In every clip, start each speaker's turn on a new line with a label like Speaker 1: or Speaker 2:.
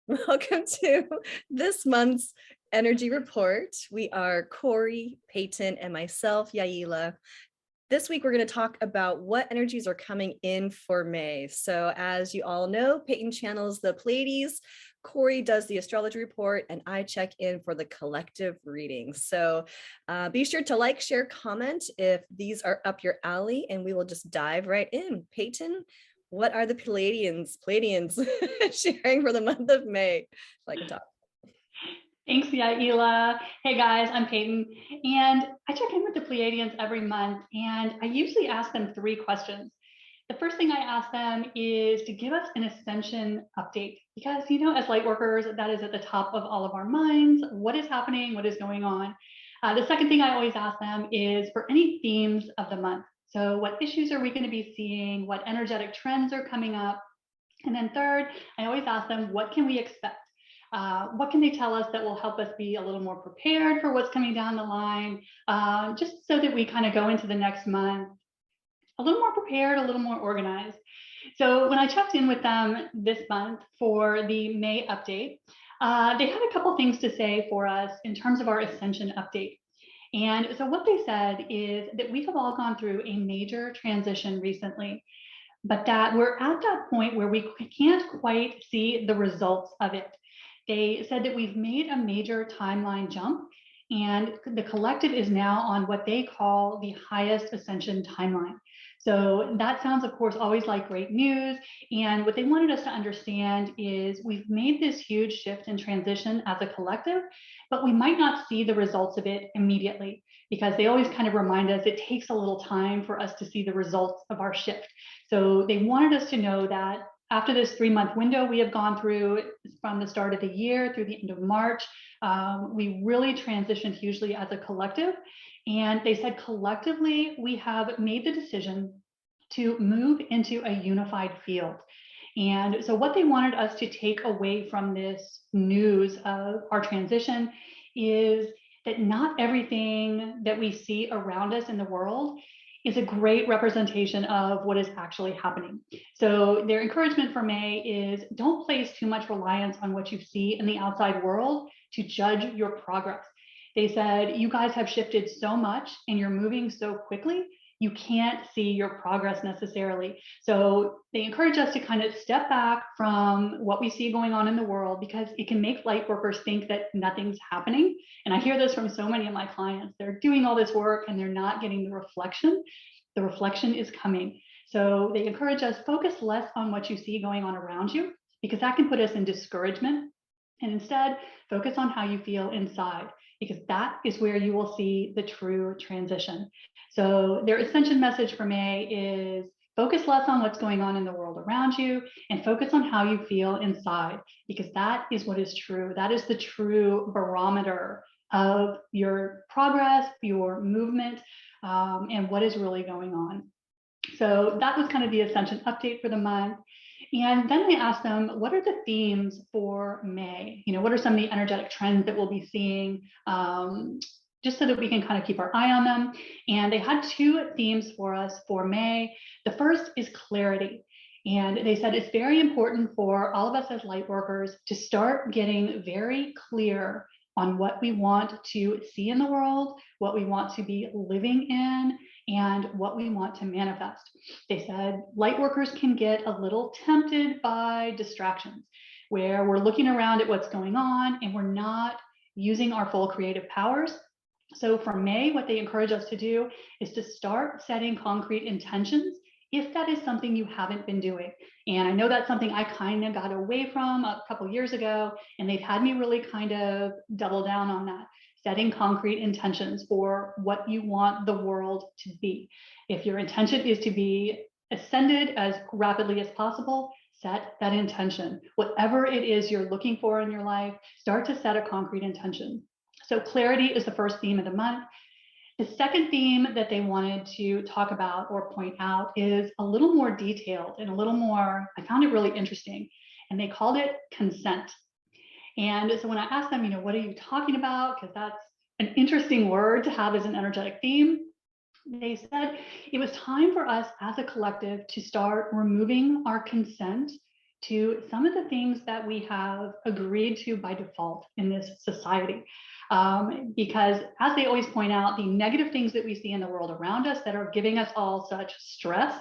Speaker 1: Welcome to this month's energy report. We are Corey, Peyton, and myself, Yaila. This week, we're going to talk about what energies are coming in for May. So as you all know, Peyton channels the Pleiadians, Corey does the astrology report, and I check in for the collective readings. So be sure to like, share, comment if these are up your alley, and we will just dive right in. Peyton, what are the Pleiadians sharing for the month of May? I can talk.
Speaker 2: Thanks, Yaila. Hey guys, I'm Peyton, and I check in with the Pleiadians every month, and I usually ask them 3 questions. The first thing I ask them is to give us an ascension update, because as light workers, that is at the top of all of our minds. What is happening? What is going on? The second thing I always ask them is for any themes of the month. So what issues are we going to be seeing? What energetic trends are coming up? And then third, I always ask them, what can we expect? What can they tell us that will help us be a little more prepared for what's coming down the line, just so that we kind of go into the next month a little more prepared, a little more organized. So when I checked in with them this month for the May update, they had a couple things to say for us in terms of our ascension update. And so what they said is that we have all gone through a major transition recently, but that we're at that point where we can't quite see the results of it. They said that we've made a major timeline jump, and the collective is now on what they call the highest ascension timeline. So that sounds, of course, always like great news. And what they wanted us to understand is we've made this huge shift and transition as a collective, but we might not see the results of it immediately, because they always kind of remind us it takes a little time for us to see the results of our shift. So they wanted us to know that after this 3-month window we have gone through from the start of the year through the end of March, we really transitioned hugely as a collective. And they said collectively, we have made the decision to move into a unified field. And so what they wanted us to take away from this news of our transition is that not everything that we see around us in the world is a great representation of what is actually happening. So their encouragement for May is don't place too much reliance on what you see in the outside world to judge your progress. They said, you guys have shifted so much and you're moving so quickly, you can't see your progress necessarily. So they encourage us to kind of step back from what we see going on in the world, because it can make light workers think that nothing's happening. And I hear this from so many of my clients. They're doing all this work and they're not getting the reflection. The reflection is coming. So they encourage us, focus less on what you see going on around you, because that can put us in discouragement. And instead, focus on how you feel inside, because that is where you will see the true transition. So their ascension message for May is focus less on what's going on in the world around you and focus on how you feel inside, because that is what is true. That is the true barometer of your progress, your movement, and what is really going on. So that was kind of the ascension update for the month. And then I asked them, what are the themes for May? What are some of the energetic trends that we'll be seeing, just so that we can kind of keep our eye on them? And they had 2 themes for us for May. The first is clarity. And they said it's very important for all of us as light workers to start getting very clear on what we want to see in the world, what we want to be living in, and what we want to manifest. They said light workers can get a little tempted by distractions, where we're looking around at what's going on and we're not using our full creative powers. So for May, what they encourage us to do is to start setting concrete intentions if that is something you haven't been doing. And I know that's something I kind of got away from a couple years ago, and they've had me really kind of double down on that, setting concrete intentions for what you want the world to be. If your intention is to be ascended as rapidly as possible, set that intention. Whatever it is you're looking for in your life, start to set a concrete intention. So clarity is the first theme of the month. The second theme that they wanted to talk about or point out is a little more detailed and a little more, I found it really interesting, and they called it consent. And so when I asked them, what are you talking about? Because that's an interesting word to have as an energetic theme. They said it was time for us as a collective to start removing our consent to some of the things that we have agreed to by default in this society. Because as they always point out, the negative things that we see in the world around us that are giving us all such stress,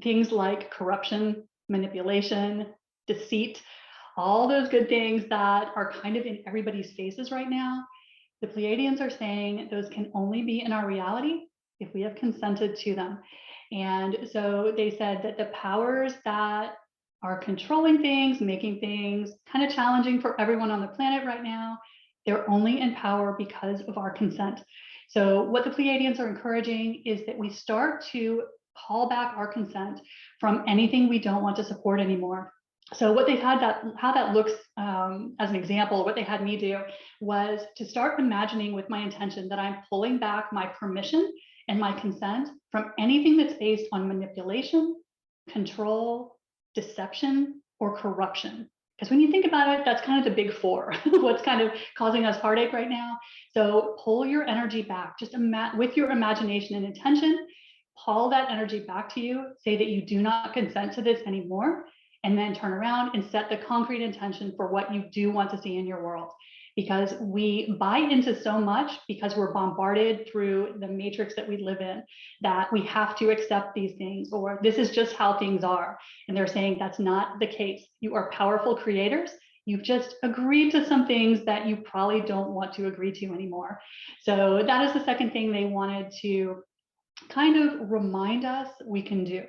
Speaker 2: things like corruption, manipulation, deceit, all those good things that are kind of in everybody's faces right now, the Pleiadians are saying those can only be in our reality if we have consented to them. And so they said that the powers that are controlling things, making things kind of challenging for everyone on the planet right now, they're only in power because of our consent. So what the Pleiadians are encouraging is that we start to call back our consent from anything we don't want to support anymore. So what they've had how that looks as an example, what they had me do was to start imagining with my intention that I'm pulling back my permission and my consent from anything that's based on manipulation, control, deception, or corruption. Because when you think about it, that's kind of the big four, what's kind of causing us heartache right now. So pull your energy back, just with your imagination and intention, pull that energy back to you, say that you do not consent to this anymore, and then turn around and set the concrete intention for what you do want to see in your world. Because we buy into so much because we're bombarded through the matrix that we live in, that we have to accept these things, or this is just how things are. And they're saying that's not the case. You are powerful creators. You've just agreed to some things that you probably don't want to agree to anymore. So that is the second thing they wanted to kind of remind us we can do,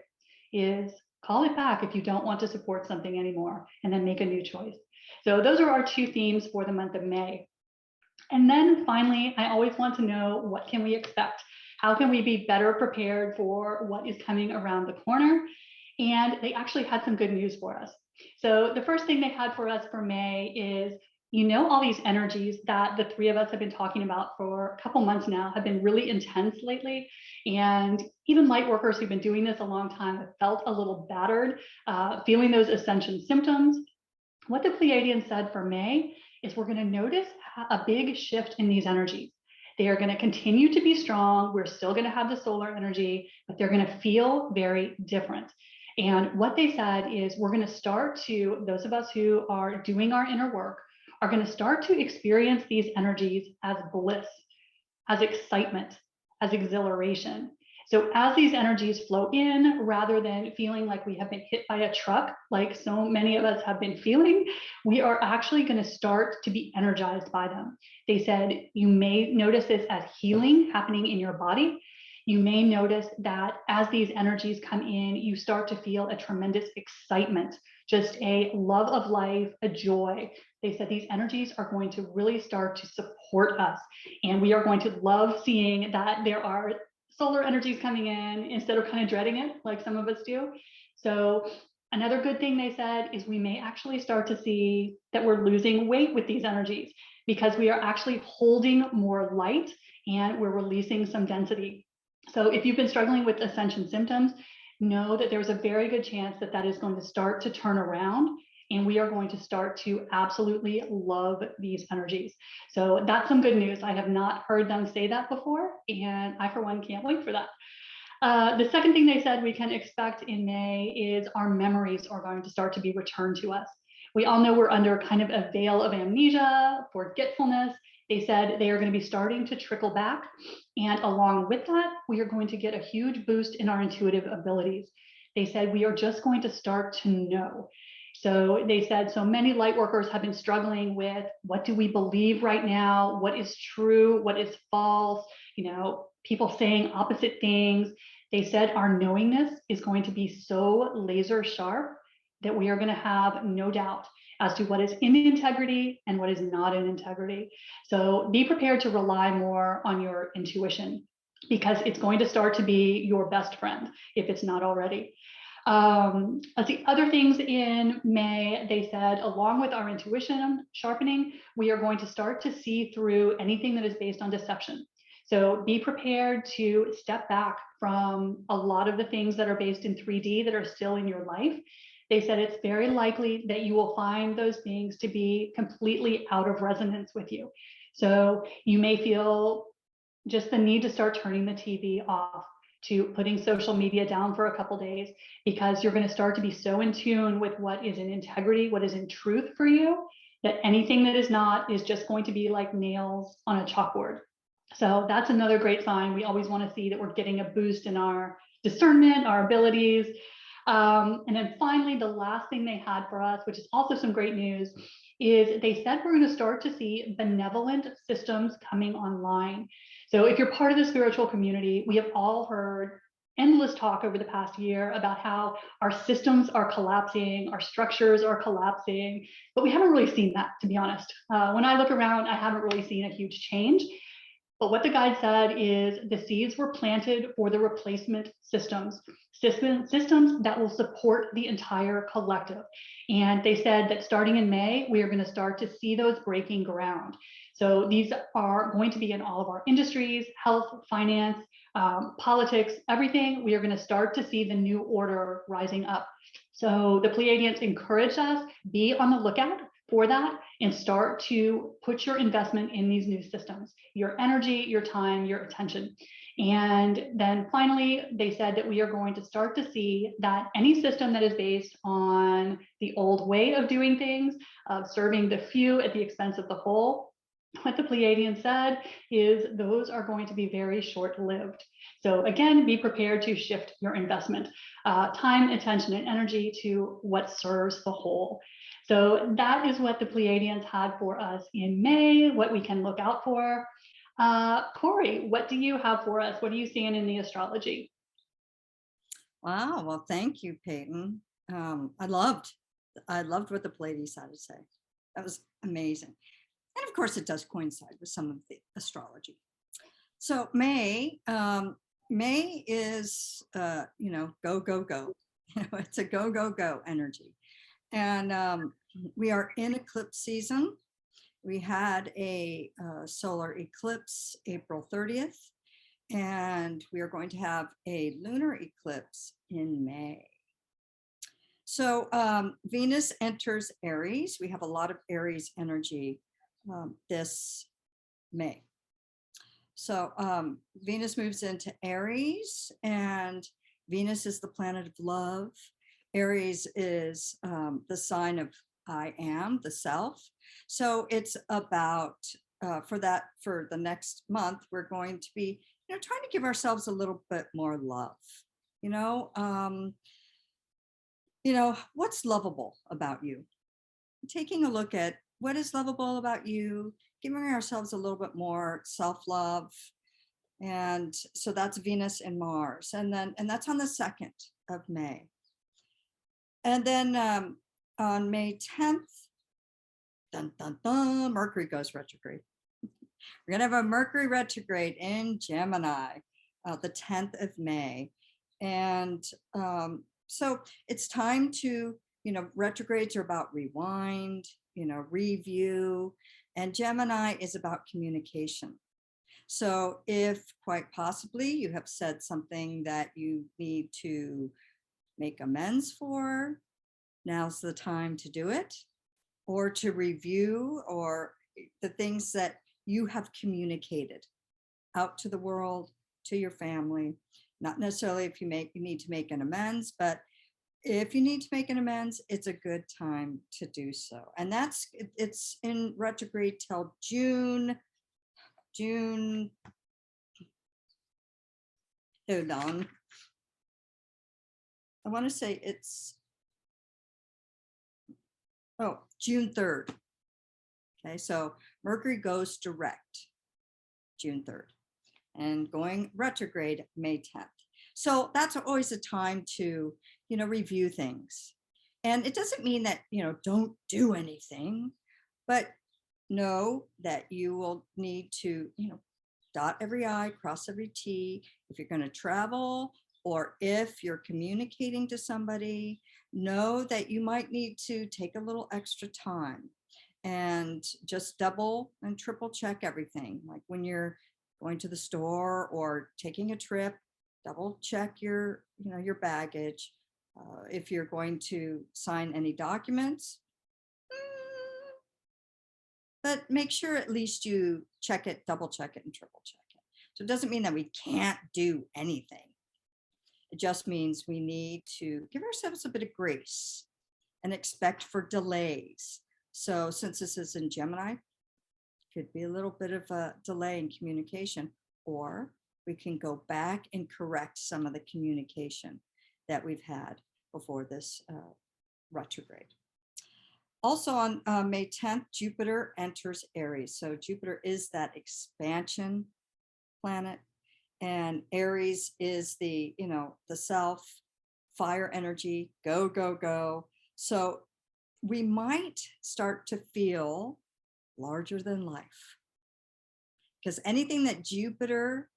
Speaker 2: is call it back if you don't want to support something anymore, and then make a new choice. So those are our two themes for the month of May. And then finally, I always want to know, what can we expect? How can we be better prepared for what is coming around the corner? And they actually had some good news for us. So the first thing they had for us for May is, all these energies that the three of us have been talking about for a couple months now have been really intense lately. And even light workers who've been doing this a long time have felt a little battered, feeling those ascension symptoms. What the Pleiadians said for May is we're going to notice a big shift in these energies. They are going to continue to be strong. We're still going to have the solar energy, but they're going to feel very different. And what they said is we're going to start to, those of us who are doing our inner work, are going to start to experience these energies as bliss, as excitement, as exhilaration. So as these energies flow in, rather than feeling like we have been hit by a truck, like so many of us have been feeling, we are actually going to start to be energized by them. They said you may notice this as healing happening in your body. You may notice that as these energies come in, you start to feel a tremendous excitement, just a love of life, a joy. They said these energies are going to really start to support us. And we are going to love seeing that there are solar energies coming in instead of kind of dreading it like some of us do. So another good thing they said is we may actually start to see that we're losing weight with these energies, because we are actually holding more light and we're releasing some density. So if you've been struggling with ascension symptoms, know that there's a very good chance that that is going to start to turn around, and we are going to start to absolutely love these energies. So that's some good news. I have not heard them say that before, and I, for one, can't wait for that. The second thing they said we can expect in May is our memories are going to start to be returned to us. We all know we're under kind of a veil of amnesia, forgetfulness. They said they are going to be starting to trickle back. And along with that, we are going to get a huge boost in our intuitive abilities. They said we are just going to start to know. So they said so many light workers have been struggling with, what do we believe right now? What is true? What is false? People saying opposite things. They said our knowingness is going to be so laser sharp that we are going to have no doubt as to what is in integrity and what is not in integrity. So be prepared to rely more on your intuition, because it's going to start to be your best friend if it's not already. Let's see, other things in May, they said, along with our intuition sharpening, we are going to start to see through anything that is based on deception. So be prepared to step back from a lot of the things that are based in 3D that are still in your life. They said it's very likely that you will find those things to be completely out of resonance with you. So you may feel just the need to start turning the TV off, to putting social media down for a couple days, because you're going to start to be so in tune with what is in integrity, what is in truth for you, that anything that is not is just going to be like nails on a chalkboard. So that's another great sign. We always want to see that we're getting a boost in our discernment, our abilities. And then finally, the last thing they had for us, which is also some great news, is they said we're going to start to see benevolent systems coming online. So if you're part of the spiritual community, we have all heard endless talk over the past year about how our systems are collapsing, our structures are collapsing, but we haven't really seen that, to be honest. When I look around, I haven't really seen a huge change. But what the guide said is the seeds were planted for the replacement systems that will support the entire collective. And they said that starting in May, we are going to start to see those breaking ground. So these are going to be in all of our industries, health, finance, politics, everything. We are going to start to see the new order rising up. So the Pleiadians encourage us, be on the lookout for that and start to put your investment in these new systems, your energy, your time, your attention. And then finally, they said that we are going to start to see that any system that is based on the old way of doing things, of serving the few at the expense of the whole, what the Pleiadians said is those are going to be very short-lived. So again, be prepared to shift your investment, time, attention, and energy to what serves the whole. So that is what the Pleiadians had for us in May, what we can look out for. Corey, what do you have for us? What are you seeing in the astrology?
Speaker 3: Wow, well, thank you, Peyton. I loved what the Pleiades had to say. That was amazing. And of course, it does coincide with some of the astrology. So May is, go, go, go. It's a go, go, go energy. And we are in eclipse season. We had a solar eclipse April 30th, and we are going to have a lunar eclipse in May. So Venus enters Aries. We have a lot of Aries energy this May. So Venus moves into Aries, and Venus is the planet of love. Aries is the sign of I am, the self. So it's about, for the next month, we're going to be, trying to give ourselves a little bit more love. What's lovable about you? Taking a look at what is lovable about you, giving ourselves a little bit more self-love. And so that's Venus and Mars. And that's on the 2nd of May. And then on May 10th, dun, dun, dun, Mercury goes retrograde. We're going to have a Mercury retrograde in Gemini, the 10th of May. And so it's time to, retrogrades are about rewind, review, and Gemini is about communication. So if quite possibly you have said something that you need to make amends for, now's the time to do it, or to review or the things that you have communicated out to the world, to your family. Not necessarily if you need to make an amends, but if you need to make an amends, it's a good time to do so. And it's in retrograde till June. Hold on. I want to say it's, June 3rd. Okay, so Mercury goes direct June 3rd and going retrograde May 10th. So that's always a time to, review things. And it doesn't mean that, don't do anything, but know that you will need to, dot every I, cross every T. If you're going to travel, or if you're communicating to somebody, know that you might need to take a little extra time and just double and triple check everything. Like when you're going to the store or taking a trip, double check your baggage. If you're going to sign any documents, but make sure at least you check it, double check it, and triple check it. So it doesn't mean that we can't do anything. It just means we need to give ourselves a bit of grace and expect for delays. So since this is in Gemini, could be a little bit of a delay in communication, or we can go back and correct some of the communication that we've had before this retrograde. Also on May 10th, Jupiter enters Aries. So Jupiter is that expansion planet, and Aries is the, the self, fire energy, go, go, go. So we might start to feel larger than life, because anything that Jupiter,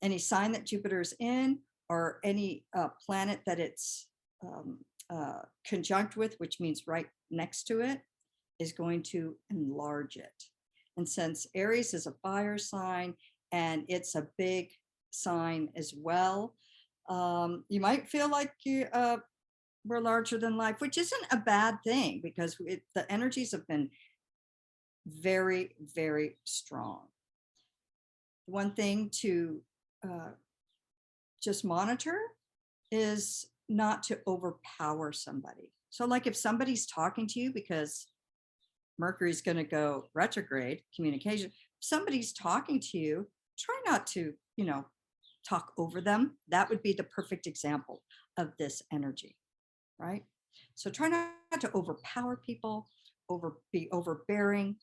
Speaker 3: any sign that Jupiter is in, or any planet that it's conjunct with, which means right next to it, is going to enlarge it. And since Aries is a fire sign and it's a big sign as well, you might feel like we're larger than life, which isn't a bad thing, because the energies have been very, very strong. One thing to just monitor is not to overpower somebody. So like if somebody's talking to you, because Mercury's going to go retrograde, communication, if somebody's talking to you, try not to, talk over them. That would be the perfect example of this energy, right? So try not to overpower people, be overbearing,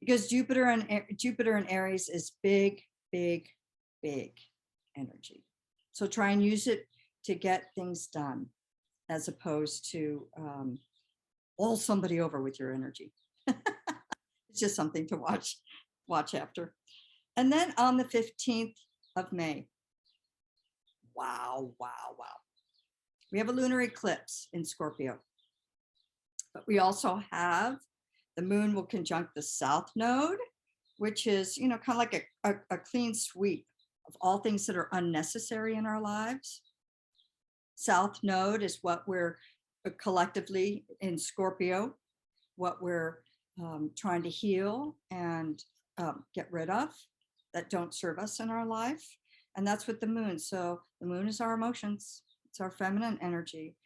Speaker 3: because Jupiter and Aries is big, big, big energy. So try and use it to get things done, as opposed to bowl somebody over with your energy. It's just something to watch after. And then on the 15th of May, wow. We have a lunar eclipse in Scorpio, but we also have the moon will conjunct the south node, which is, kind of like a clean sweep of all things that are unnecessary in our lives. South node is what we're collectively in Scorpio, what we're trying to heal and get rid of that don't serve us in our life. And that's with the moon. So the moon is our emotions. It's our feminine energy.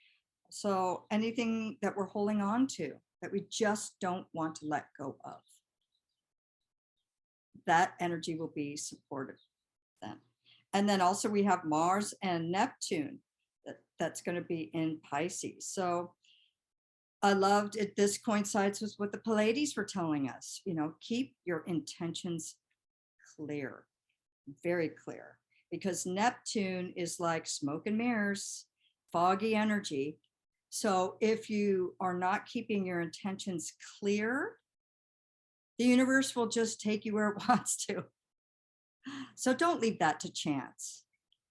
Speaker 3: So anything that we're holding on to that we just don't want to let go of, that energy will be supported then. And then also we have Mars and Neptune that's going to be in Pisces. So I loved it. This coincides with what the Pleiadians were telling us, keep your intentions clear, very clear, because Neptune is like smoke and mirrors, foggy energy. So if you are not keeping your intentions clear, the universe will just take you where it wants to. So don't leave that to chance.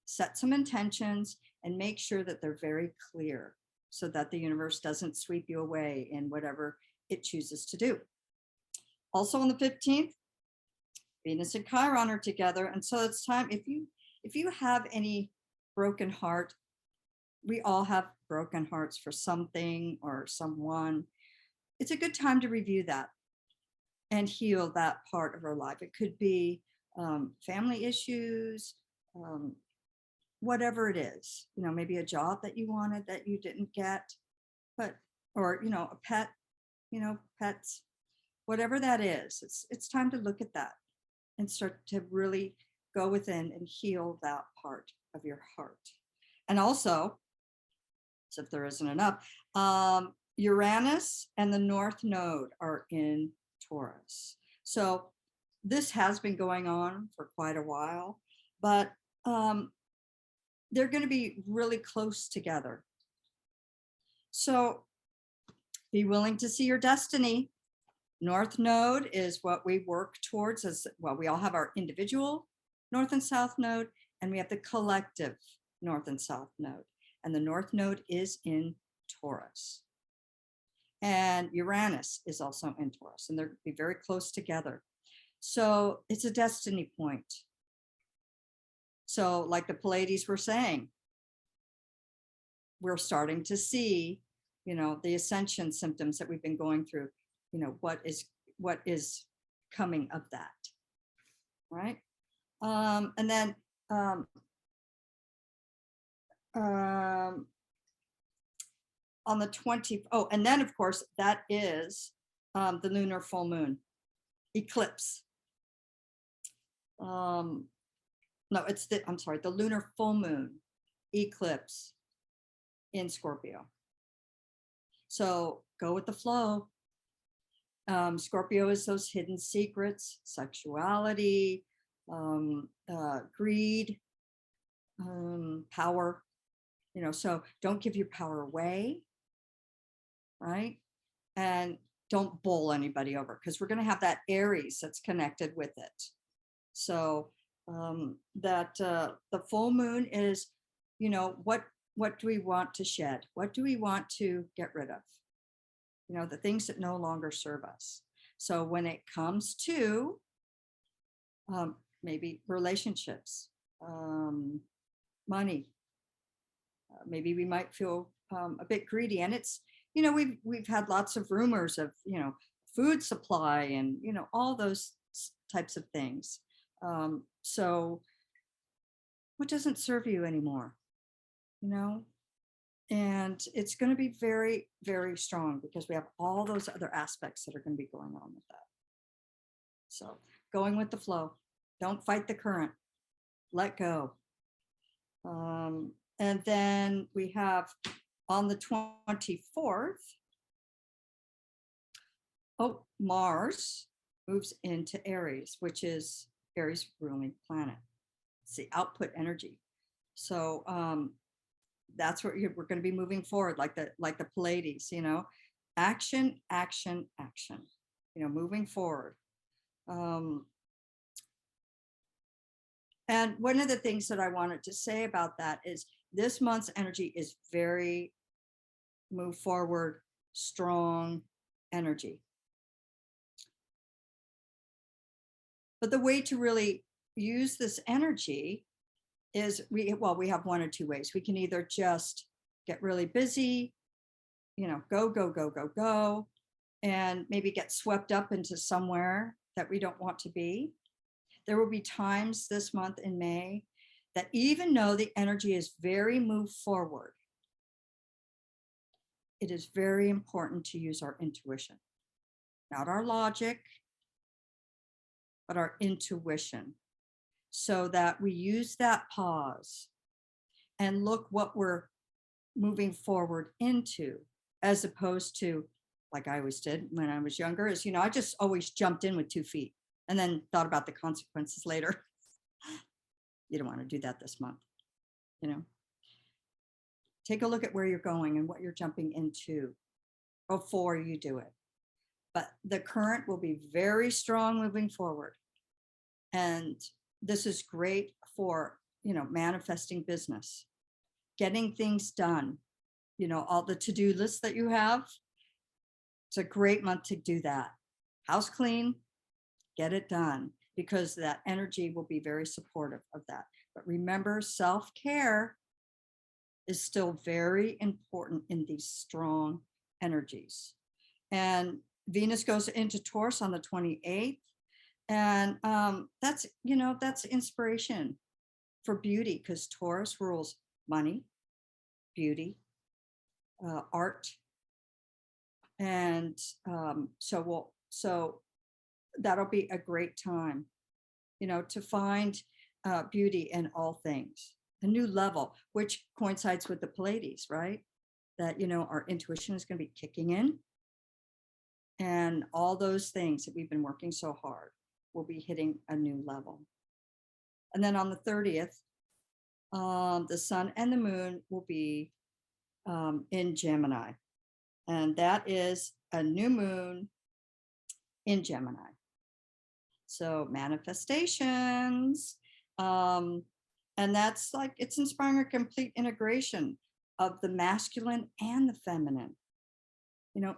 Speaker 3: Set some intentions and make sure that they're very clear, so that the universe doesn't sweep you away in whatever it chooses to do. Also on the 15th, Venus and Chiron are together. And so it's time, if you have any broken heart, we all have broken hearts for something or someone, it's a good time to review that and heal that part of our life. It could be family issues, whatever it is, maybe a job that you wanted that you didn't get, or a pet, pets, whatever that is, it's time to look at that and start to really go within and heal that part of your heart. And also, so if there isn't enough, Uranus and the North Node are in Taurus. So this has been going on for quite a while, but they're going to be really close together. So be willing to see your destiny. North Node is what we work towards as well. We all have our individual North and South Node, and we have the collective North and South Node. And the North Node is in Taurus. And Uranus is also in Taurus, and they're going to be very close together. So it's a destiny point. So like the Pleiadians were saying, we're starting to see, the ascension symptoms that we've been going through, what is coming of that, right? And then on the 20th. Oh, and then of course that is the lunar full moon eclipse. No, it's I'm sorry, the lunar full moon eclipse in Scorpio. So go with the flow. Scorpio is those hidden secrets, sexuality, greed, power, so don't give your power away, right? And don't bowl anybody over, because we're going to have that Aries that's connected with it. So the full moon is, what do we want to shed? What do we want to get rid of? The things that no longer serve us. So when it comes to maybe relationships, money, maybe we might feel a bit greedy. And it's, we've had lots of rumors of, food supply and, all those types of things. So what doesn't serve you anymore, And it's going to be very, very strong, because we have all those other aspects that are going to be going on with that. So going with the flow, don't fight the current, let go. And then we have on the 24th, Mars moves into Aries, which is Aries ruling planet. It's the output energy. So that's what we're going to be moving forward, like the Pleiades, action, action, action, moving forward. And one of the things that I wanted to say about that is this month's energy is very move forward, strong energy. But the way to really use this energy is we have one or two ways. We can either just get really busy, go, go, go, go, go, and maybe get swept up into somewhere that we don't want to be. There will be times this month in May that even though the energy is very move forward, it is very important to use our intuition, not our logic, but our intuition, so that we use that pause and look what we're moving forward into, as opposed to, like I always did when I was younger, is, I just always jumped in with 2 feet and then thought about the consequences later. You don't want to do that this month, Take a look at where you're going and what you're jumping into before you do it. But the current will be very strong moving forward. And this is great for, manifesting business, getting things done, all the to-do lists that you have. It's a great month to do that. House clean, get it done, because that energy will be very supportive of that. But remember, self-care is still very important in these strong energies. And Venus goes into Taurus on the 28th. And that's inspiration for beauty, because Taurus rules money, beauty, art. And so that'll be a great time, to find beauty in all things, a new level, which coincides with the Pleiades, right? That, our intuition is going to be kicking in, and all those things that we've been working so hard will be hitting a new level. And then on the 30th, the sun and the moon will be in Gemini. And that is a new moon in Gemini. So manifestations, and that's like, it's inspiring a complete integration of the masculine and the feminine,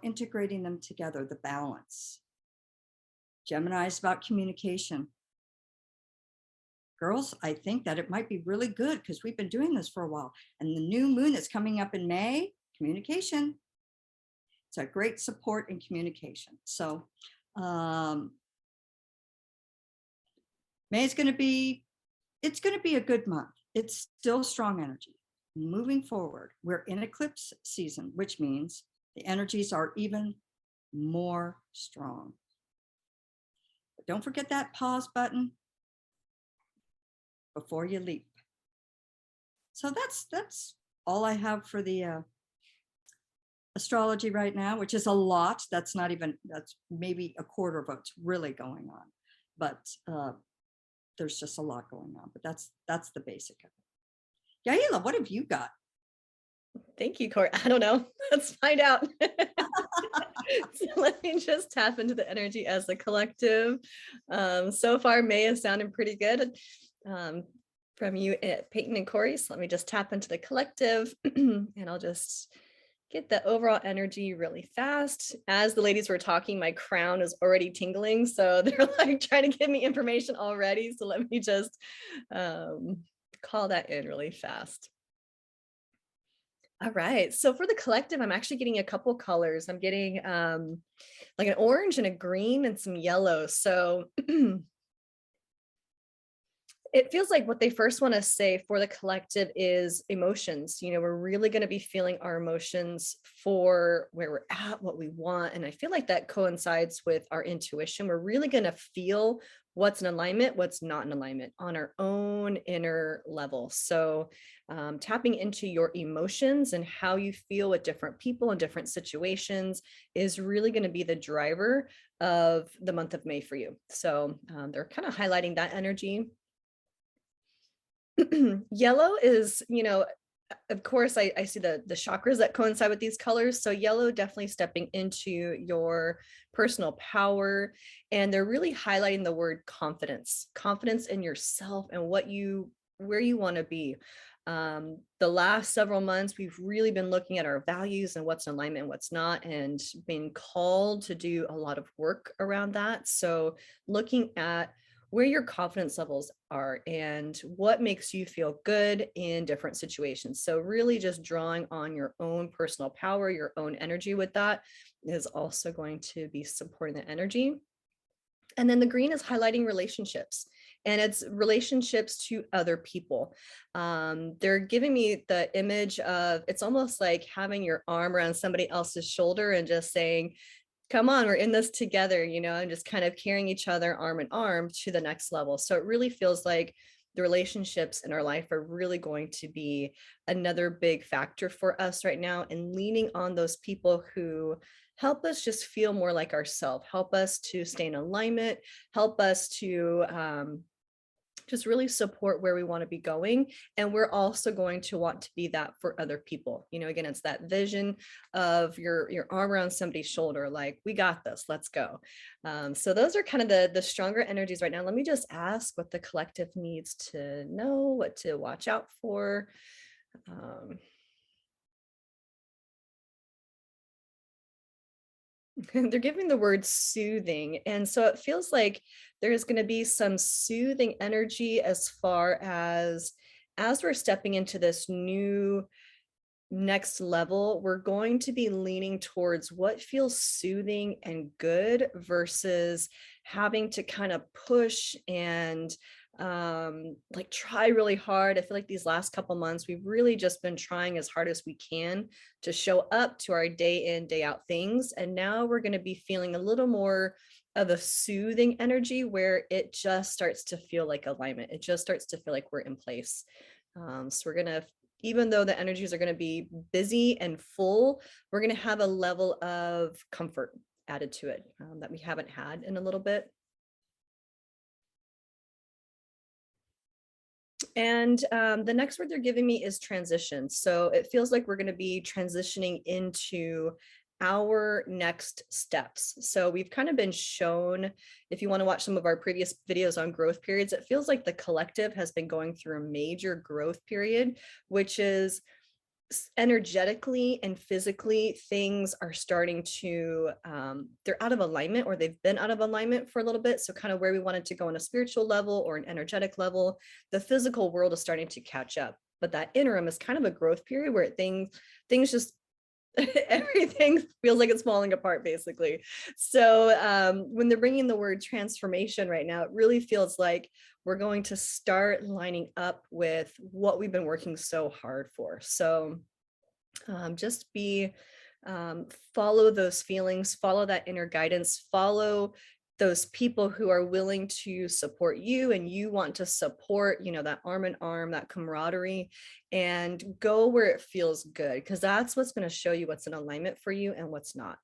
Speaker 3: integrating them together, the balance. Gemini is about communication. Girls, I think that it might be really good, because we've been doing this for a while. And the new moon that's coming up in May, communication. It's a great support in communication. So May is going to be, it's going to be a good month. It's still strong energy. moving forward, we're in eclipse season, which means the energies are even more strong. But don't forget that pause button before you leap. So that's all I have for the astrology right now, which is a lot. That's maybe a quarter of what's really going on. But there's just a lot going on. But that's the basic of it. Yaila, what have you got?
Speaker 1: Thank you, Corey. I don't know. Let's find out. So let me just tap into the energy as a collective. So far, May is sounding pretty good from you, Peyton and Corey. So let me just tap into the collective and I'll just get the overall energy really fast. As the ladies were talking, my crown is already tingling. So they're like trying to give me information already. So let me just call that in really fast. All right. So for the collective, I'm actually getting a couple colors. I'm getting like an orange and a green and some yellow. So it feels like what they first want to say for the collective is emotions. We're really going to be feeling our emotions for where we're at, what we want. And I feel like that coincides with our intuition. We're really going to feel what's in alignment, what's not in alignment on our own inner level. So tapping into your emotions and how you feel with different people and different situations is really going to be the driver of the month of May for you. So they're kind of highlighting that energy. Yellow is, of course, I see the chakras that coincide with these colors. So yellow definitely stepping into your personal power. And they're really highlighting the word confidence in yourself and where you want to be. The last several months, we've really been looking at our values and what's in alignment and what's not, and being called to do a lot of work around that. So looking at where your confidence levels are and what makes you feel good in different situations. So really just drawing on your own personal power, your own energy with that is also going to be supporting the energy. And then the green is highlighting relationships, and it's relationships to other people. They're giving me the image of, it's almost like having your arm around somebody else's shoulder and just saying, come on, we're in this together, and just kind of carrying each other arm in arm to the next level. So it really feels like the relationships in our life are really going to be another big factor for us right now, and leaning on those people who help us just feel more like ourselves, help us to stay in alignment, help us to just really support where we want to be going. And we're also going to want to be that for other people. Again, it's that vision of your arm around somebody's shoulder, like, we got this, let's go. So those are kind of the stronger energies right now. Let me just ask what the collective needs to know, what to watch out for. They're giving the word soothing. And so it feels like there's going to be some soothing energy as far as we're stepping into this new next level, we're going to be leaning towards what feels soothing and good versus having to kind of push and like try really hard. I feel like these last couple months, we've really just been trying as hard as we can to show up to our day in, day out things. And now we're going to be feeling a little more of a soothing energy where it just starts to feel like alignment. It just starts to feel like we're in place. So we're going to, even though the energies are going to be busy and full, we're going to have a level of comfort added to it that we haven't had in a little bit. And the next word they're giving me is transition. So it feels like we're going to be transitioning into our next steps. So we've kind of been shown, if you want to watch some of our previous videos on growth periods, it feels like the collective has been going through a major growth period, which is energetically and physically, things are starting to, they're out of alignment, or they've been out of alignment for a little bit. So kind of where we wanted to go on a spiritual level or an energetic level, the physical world is starting to catch up. But that interim is kind of a growth period where things just everything feels like it's falling apart basically. So when they're bringing the word transformation right now, it really feels like we're going to start lining up with what we've been working so hard for. So just be follow those feelings, follow that inner guidance, follow those people who are willing to support you and you want to support, that arm in arm, that camaraderie, and go where it feels good, because that's what's going to show you what's in alignment for you and what's not.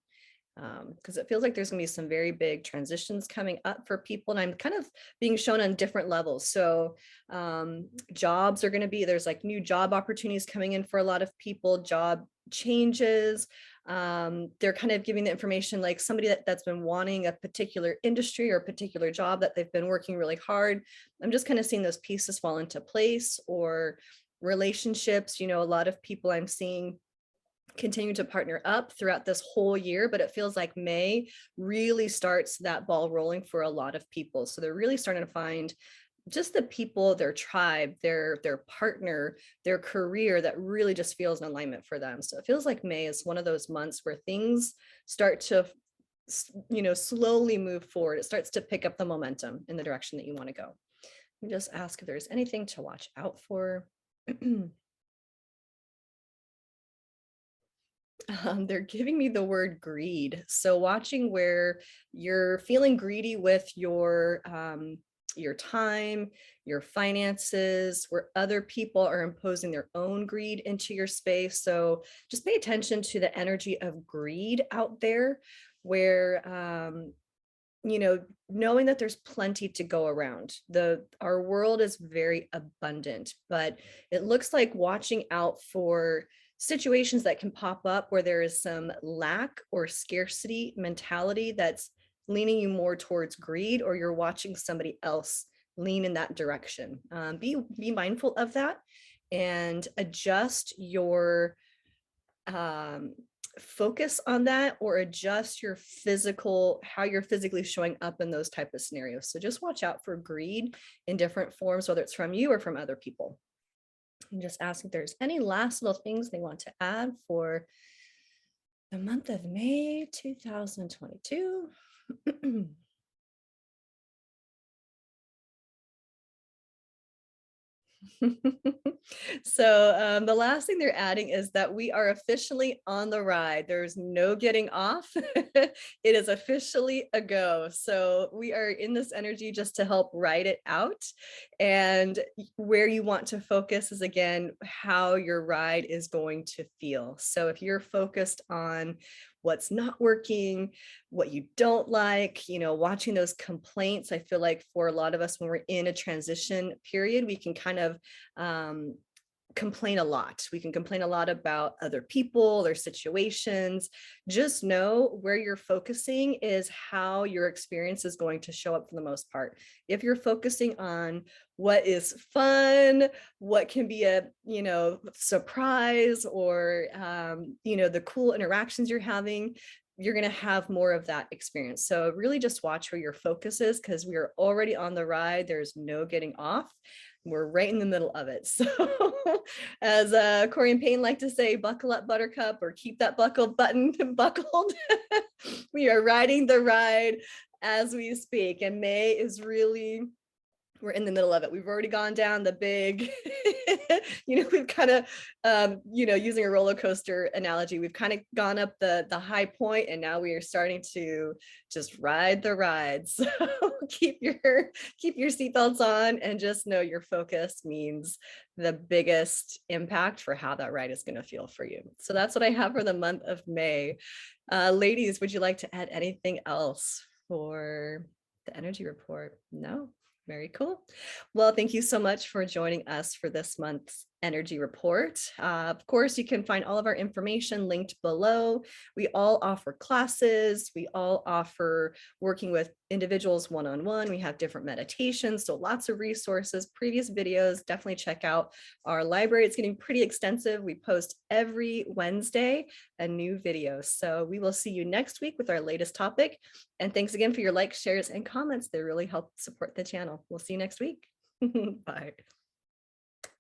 Speaker 1: Because it feels like there's going to be some very big transitions coming up for people, and I'm kind of being shown on different levels. So jobs are going to be, there's like new job opportunities coming in for a lot of people, job changes. They're kind of giving the information like somebody that's been wanting a particular industry or a particular job that they've been working really hard. I'm just kind of seeing those pieces fall into place. Or relationships, a lot of people I'm seeing continue to partner up throughout this whole year, but it feels like May really starts that ball rolling for a lot of people. So they're really starting to find just the people, their tribe, their partner, their career that really just feels in alignment for them. So it feels like May is one of those months where things start to slowly move forward. It starts to pick up the momentum in the direction that you want to go. You just ask if there's anything to watch out for. They're giving me the word greed. So watching where you're feeling greedy with your time, your finances, where other people are imposing their own greed into your space. So just pay attention to the energy of greed out there, where knowing that there's plenty to go around. Our world is very abundant, but it looks like watching out for situations that can pop up where there is some lack or scarcity mentality that's leaning you more towards greed, or you're watching somebody else lean in that direction. Be mindful of that and adjust your focus on that, or adjust your how you're physically showing up in those type of scenarios. So just watch out for greed in different forms, whether it's from you or from other people. And just ask if there's any last little things they want to add for the month of May 2022. So the last thing they're adding is that we are officially on the ride. There's no getting off. It is officially a go. So we are in this energy just to help ride it out. And where you want to focus is, again, how your ride is going to feel. So if you're focused on what's not working, what you don't like, watching those complaints, I feel like for a lot of us, when we're in a transition period, we can kind of complain a lot. We can complain a lot about other people, their situations. Just know where you're focusing is how your experience is going to show up for the most part. If you're focusing on what is fun, what can be a, surprise, or, the cool interactions you're having, you're going to have more of that experience. So really just watch where your focus is, because we are already on the ride. There's no getting off. We're right in the middle of it. So as Corey and Peyton like to say, buckle up, buttercup, or keep that buckle button buckled. We are riding the ride as we speak. And May is really, we're in the middle of it. We've already gone down the big, we've kind of, using a roller coaster analogy, we've kind of gone up the high point, and now we are starting to just ride the ride. So keep your seatbelts on, and just know your focus means the biggest impact for how that ride is going to feel for you. So that's what I have for the month of May. Ladies, would you like to add anything else for the energy report? No? Very cool. Well, thank you so much for joining us for this month's energy report. Of course, you can find all of our information linked below. We all offer classes. We all offer working with individuals one-on-one. We have different meditations, so lots of resources, previous videos. Definitely check out our library. It's getting pretty extensive. We post every Wednesday a new video. So we will see you next week with our latest topic. And thanks again for your likes, shares, and comments. They really help support the channel. We'll see you next week. Bye.